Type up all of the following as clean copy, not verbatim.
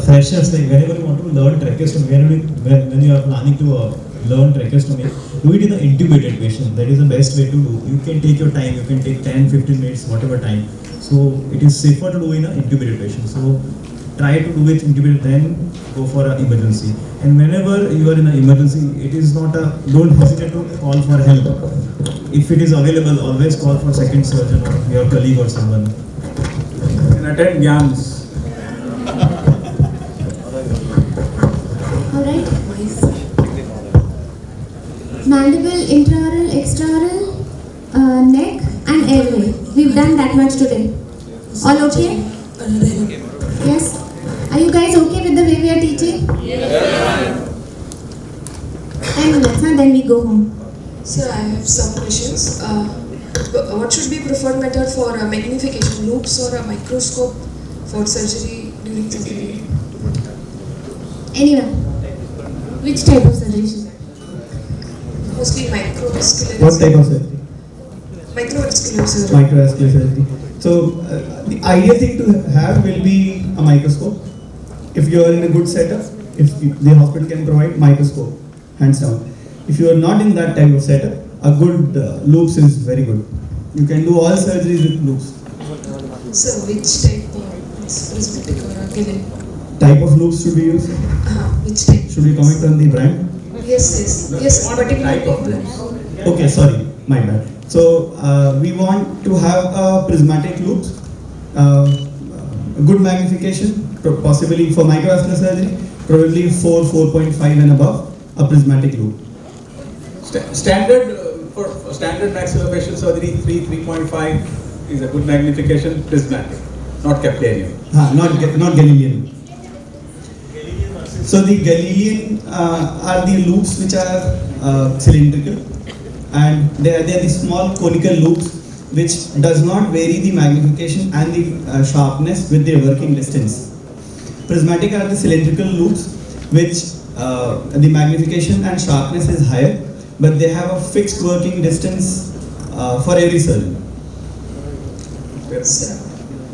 freshers, like whenever you want to learn tracheostomy, when you are planning to learn tracheostomy, do it in an intubated patient. That is the best way to do. You can take your time, you can take 10-15 minutes, whatever time. So it is safer to do in an intubated patient. So try to do it intubated, then go for an emergency. And whenever you are in an emergency, it is not a, don't hesitate to call for help. If it is available, always call for second surgeon or your colleague or someone. And attend GAMS. Alright. Mandible, intraoral, extraoral, neck and airway. We've done that much today. All okay? Yes? Are you guys okay with the way we are teaching? Yes. 10 minutes, huh? Then we go home. Sir, I have some questions. What should be preferred method for magnification, loops or a microscope for surgery during surgery? Anyone? Which type of surgery? Mostly microvascular. What type of surgery? Microvascular surgery. Microvascular surgery. So the ideal thing to have will be a microscope. If you are in a good setup, if the hospital can provide microscope, hands down. If you are not in that type of setup, a good loops is very good. You can do all surgeries with loops. Sir, which type? Prismatic or Galen? Type of loops should we use? Which type? Should we comment on the brand? Yes, particular problem. Okay, sorry, my bad. So we want to have a prismatic loops, good magnification, possibly for microvascular surgery, probably 4.5 and above, a prismatic loop. Standard for standard maxillofacial surgery, 3.5 is a good magnification, prismatic, not Keplerian. Not Galilean. So the Galilean are the loops which are cylindrical, and they are the small conical loops which does not vary the magnification and the sharpness with their working distance. Prismatic are the cylindrical loops which the magnification and sharpness is higher, but they have a fixed working distance for every surgeon. Sir,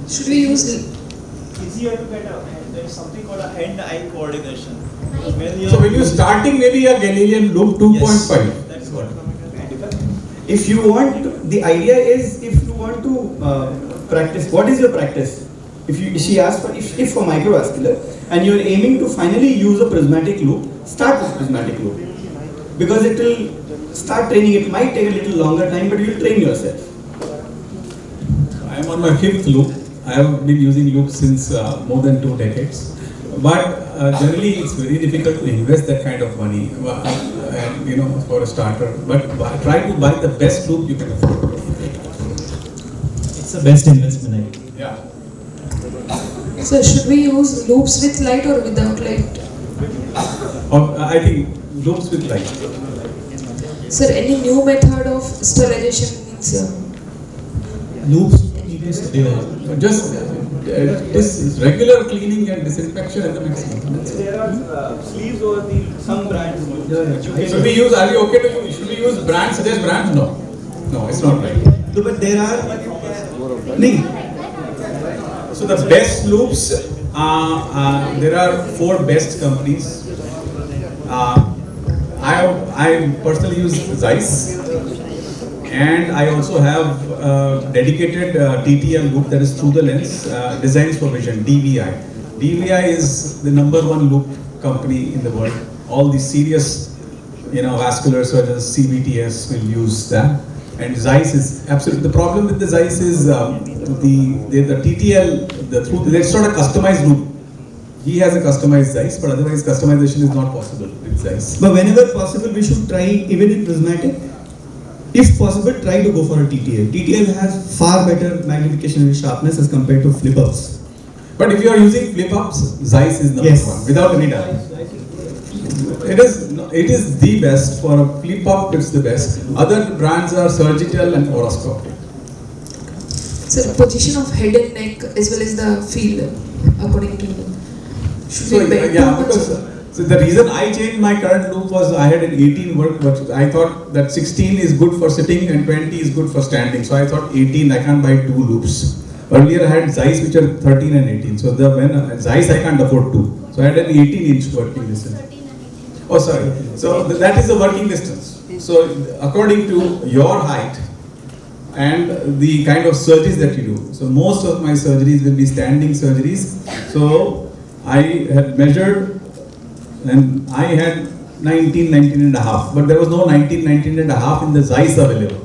should we use? Easier to get a hand. There is something called a hand-eye coordination. So when you're starting, maybe a Galilean loop 2.5. Yes, that's what. If you want, the idea is if you want to practice, what is your practice? She asked for if for microvascular and you're aiming to finally use a prismatic loop, start with prismatic loop. Because it will start training, it might take a little longer time, but you'll train yourself. I am on my 5th loop. I have been using loops since more than 2 decades. But generally it's very difficult to invest that kind of money and for a starter. But try to buy the best loop you can afford. It's the best investment. Yeah. Sir, should we use loops with light or without light? I think loops with light. Sir, any new method of sterilization means? Loops. Just this regular cleaning and disinfection at the maximum. There are sleeves over some brands. Should we use? Are you okay to use? Should we use brands? Suggest brands? No, no, it's not right. No, but there are. So the best loops. There are 4 best companies. I personally use Zeiss. And I also have dedicated TTL loop that is through the lens, designs for vision, DVI. DVI is the #1 loop company in the world. All the serious, vascular surgeons, CBTS will use that. And Zeiss is absolutely, the problem with the Zeiss is the TTL, it's not a customized loop. He has a customized Zeiss, but otherwise customization is not possible with Zeiss. But whenever possible, we should try, even in prismatic, if possible, try to go for a TTL. TTL has far better magnification and sharpness as compared to flip-ups. But if you are using flip-ups, Zeiss is #1, without any doubt. It is the best. For a flip-up, it's the best. Other brands are surgical and oroscopic. Sir, position of head and neck as well as the field, according to you. Should we bend too much? So the reason I changed my current loop was I had an 18 work, but I thought that 16 is good for sitting and 20 is good for standing. So I thought 18, I can't buy 2 loops. Earlier I had Zeiss which are 13 and 18. So when Zeiss I can't afford to. So I had an 18-inch working distance. Oh, sorry. So that is the working distance. So according to your height and the kind of surgeries that you do. So most of my surgeries will be standing surgeries. So I had measured and I had 19 and a half. But there was no 19 and a half in the Zeiss available.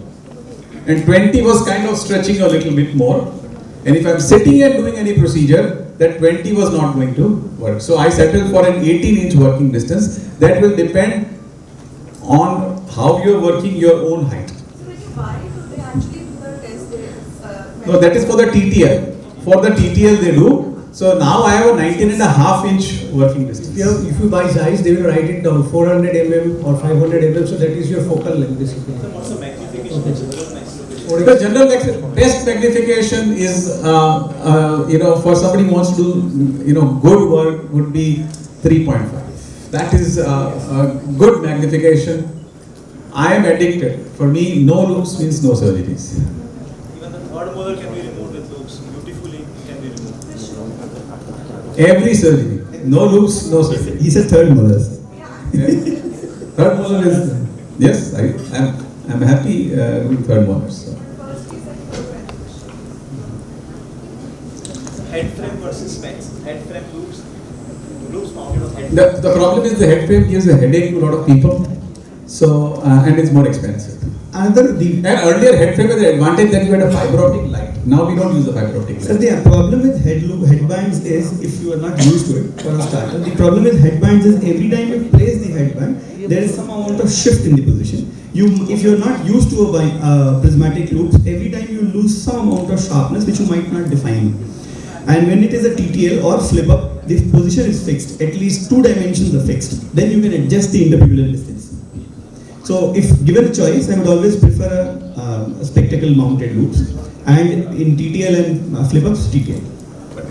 And 20 was kind of stretching a little bit more. And if I'm sitting and doing any procedure, that 20 was not going to work. So I settled for an 18-inch working distance. That will depend on how you're working your own height. So when you buy it, do they actually do the test? No, that is for the TTL. For the TTL they do. So now I have a 19 and a half inch working distance. If you buy Zeiss, they will write it down 400 mm or 500 mm, so that is your focal length basically. What's the magnification? The general best magnification is, for somebody who wants to do, good work would be 3.5. That is a good magnification. I am addicted. For me, no loops means no surgeries. Even the third molar can be removed with loops. Beautifully can be removed. Every surgery. No loops, no surgery. He said third molars. Yeah. Third molar is, yes, I'm happy with third molars. So. Head frame versus specs. Head frame loops. Loops mounted on head. The problem is the head frame gives a headache to a lot of people. So, and it's more expensive. And earlier head frame had the advantage that you had a fiber optic light. Now we don't use the fiber optic light. So the problem with headbands is, if you are not used to it for a starter, the problem with headbands is every time you place the headband, there is some amount of shift in the position. If you are not used to a prismatic loops, every time you lose some amount of sharpness which you might not define. And when it is a TTL or flip up, the position is fixed. At least 2 dimensions are fixed. Then you can adjust the interpubular distance. So if given a choice, I would always prefer a spectacle mounted loops. And in TTL and flip ups, TTL. But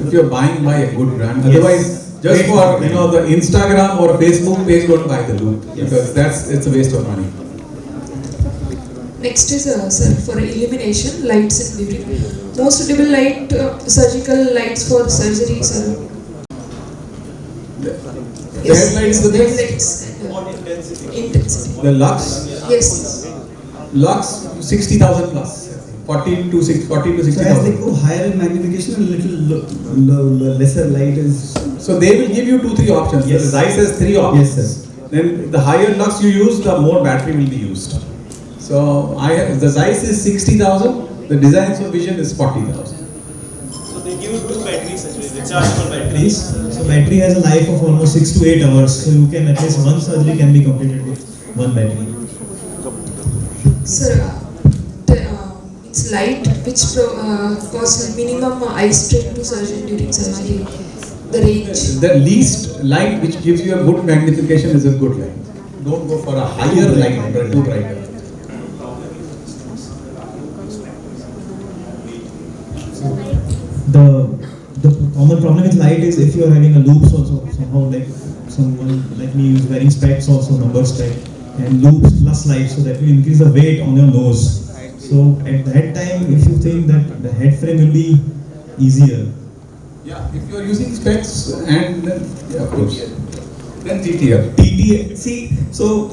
if you're buying by a good brand, otherwise just for the Instagram or Facebook page, don't buy the loop because it's a waste of money. Next is sir, for illumination, lights and beauty. Most suitable light, surgical lights for surgery, sir. The headlights, the best. headlights and What intensity? intensity. The Lux, Yes. Lux 60,000 plus, 40 to 60,000. So as they go higher in magnification, a little lesser light is. So they will give you 2-3 options. Yes. The Zeiss has 3 options. Yes, sir. Then the higher lux you use, the more battery will be used. So the Zeiss is 60,000. The Designs for Vision is 40,000. So they give you 2 batteries actually, rechargeable batteries. So battery has a life of almost 6 to 8 hours. So you can at least one surgery can be completed with one battery. Sir, it's light which causes minimum eye strain to surgeon during surgery. The range. The least light which gives you a good magnification is a good light. Don't go for a higher light, but too brighter. The common problem with light is if you are having a loops also, somehow like someone like me is wearing specs also, number spec, and loops plus light, so that will increase the weight on your nose. So at that time, if you think that the head frame will be easier. Yeah, if you are using specs and then, of course, then TTL. TTL, see, so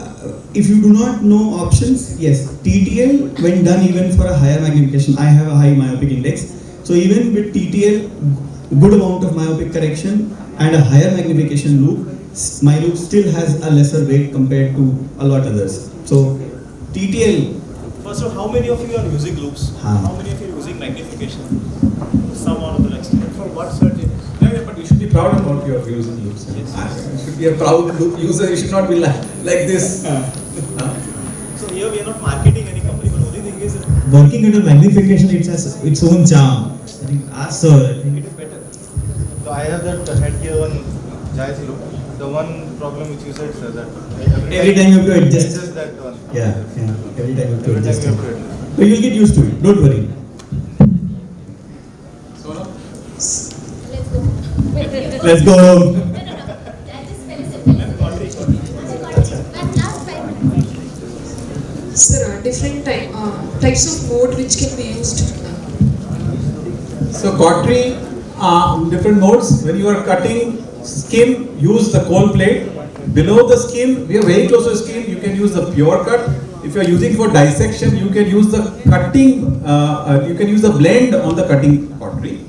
if you do not know options, yes, TTL when done even for a higher magnification, I have a high myopic index. So even with TTL, good amount of myopic correction and a higher magnification loop, my loop still has a lesser weight compared to a lot others. So TTL. First of all, how many of you are using loops? How many of you are using magnification? Some or other extent. For what surgery? Yeah, but you should be proud about your views and loops. You should be a proud loop user. You should not be like this. So here we are not marketing any company, but only thing is that Working under magnification, it has its own charm. I think, sir, I think it is better. So I have that headgear one Zeiss look. The one problem which you said, sir, that every time you have to adjust. Just that one. Yeah, every time you have to Every time adjust you it. have to adjust. But you'll get used to it, don't worry. So now, Let's go. Sir, different types of mode which can be used. So cautery, different modes. When you are cutting skin, use the cold plate. Below the skin, we are very close to the skin, you can use the pure cut. If you are using for dissection, you can use the cutting, you can use the blend on the cutting cautery.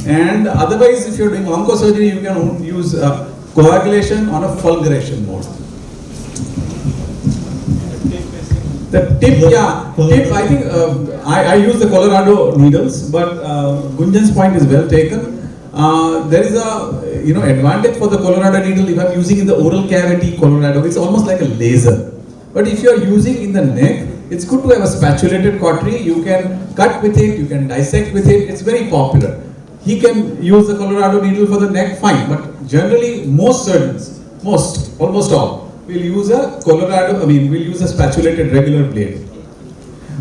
And otherwise, if you are doing oncosurgery, you can use coagulation on a fulguration mode. The tip, yeah, tip. I think I use the Colorado needles, but Gunjan's point is well taken. There is a advantage for the Colorado needle. If I'm using in the oral cavity Colorado, it's almost like a laser. But if you are using in the neck, it's good to have a spatulated cautery. You can cut with it, you can dissect with it. It's very popular. He can use the Colorado needle for the neck, fine. But generally, most surgeons, almost all, will use a will use a spatulated regular blade.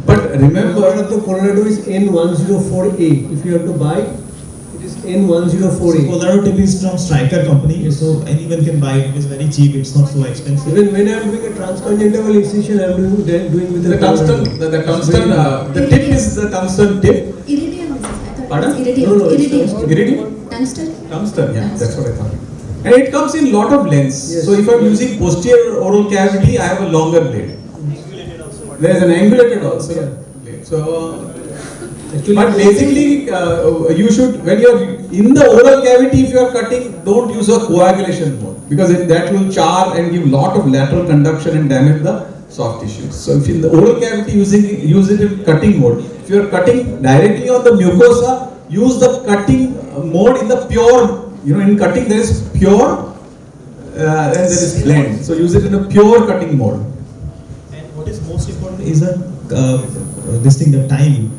But remember, The Colorado is N104A. If you have to buy, it is N104A. So Colorado tip is from Stryker company, so anyone can buy it. It is very cheap. It's not so expensive. Even when I am doing a transconjunctival incision, I am doing with the tungsten, the tip is the tungsten tip. Iridium is, I thought Pardon? it was iridium. No, it's Iridium. Iridium? Tungsten. Tungsten, yeah, that's what I thought. And it comes in lot of lengths. Yes. So if I'm using posterior oral cavity, I have a longer blade. There is an angulated also blade. So, but basically, you should, when you are in the oral cavity, if you are cutting, don't use a coagulation mode, because that will char and give lot of lateral conduction and damage the soft tissues. So if in the oral cavity, use it in cutting mode. If you are cutting directly on the mucosa, use the cutting mode in the pure. In cutting there is pure and there is blend. So use it in a pure cutting mode. And what is most important is that the time.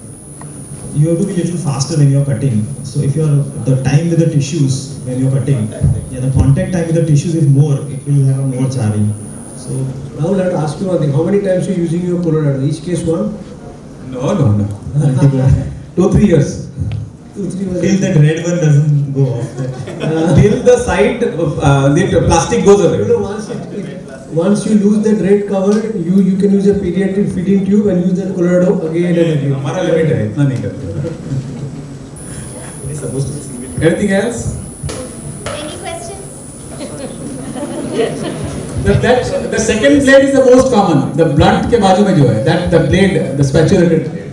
You have to be a little faster when you are cutting. So if you are the time with the tissues when you are cutting, the contact time with the tissues is more, it will have a more charring. So now I have to ask you one thing. How many times are you using your Colorado? Each case one? No. 2-3 years. 2-3 till that red one doesn't go off. Till the side the plastic goes away. Once you lose that red cover, you can use a pediatric feeding tube and use that Colorado again and again. हमारा limit है, इतना नहीं करते. It's supposed to be seen. Anything else? Any questions? The second blade is the most common. The blunt के बाजू में जो है, that the blade, the spatulated blade.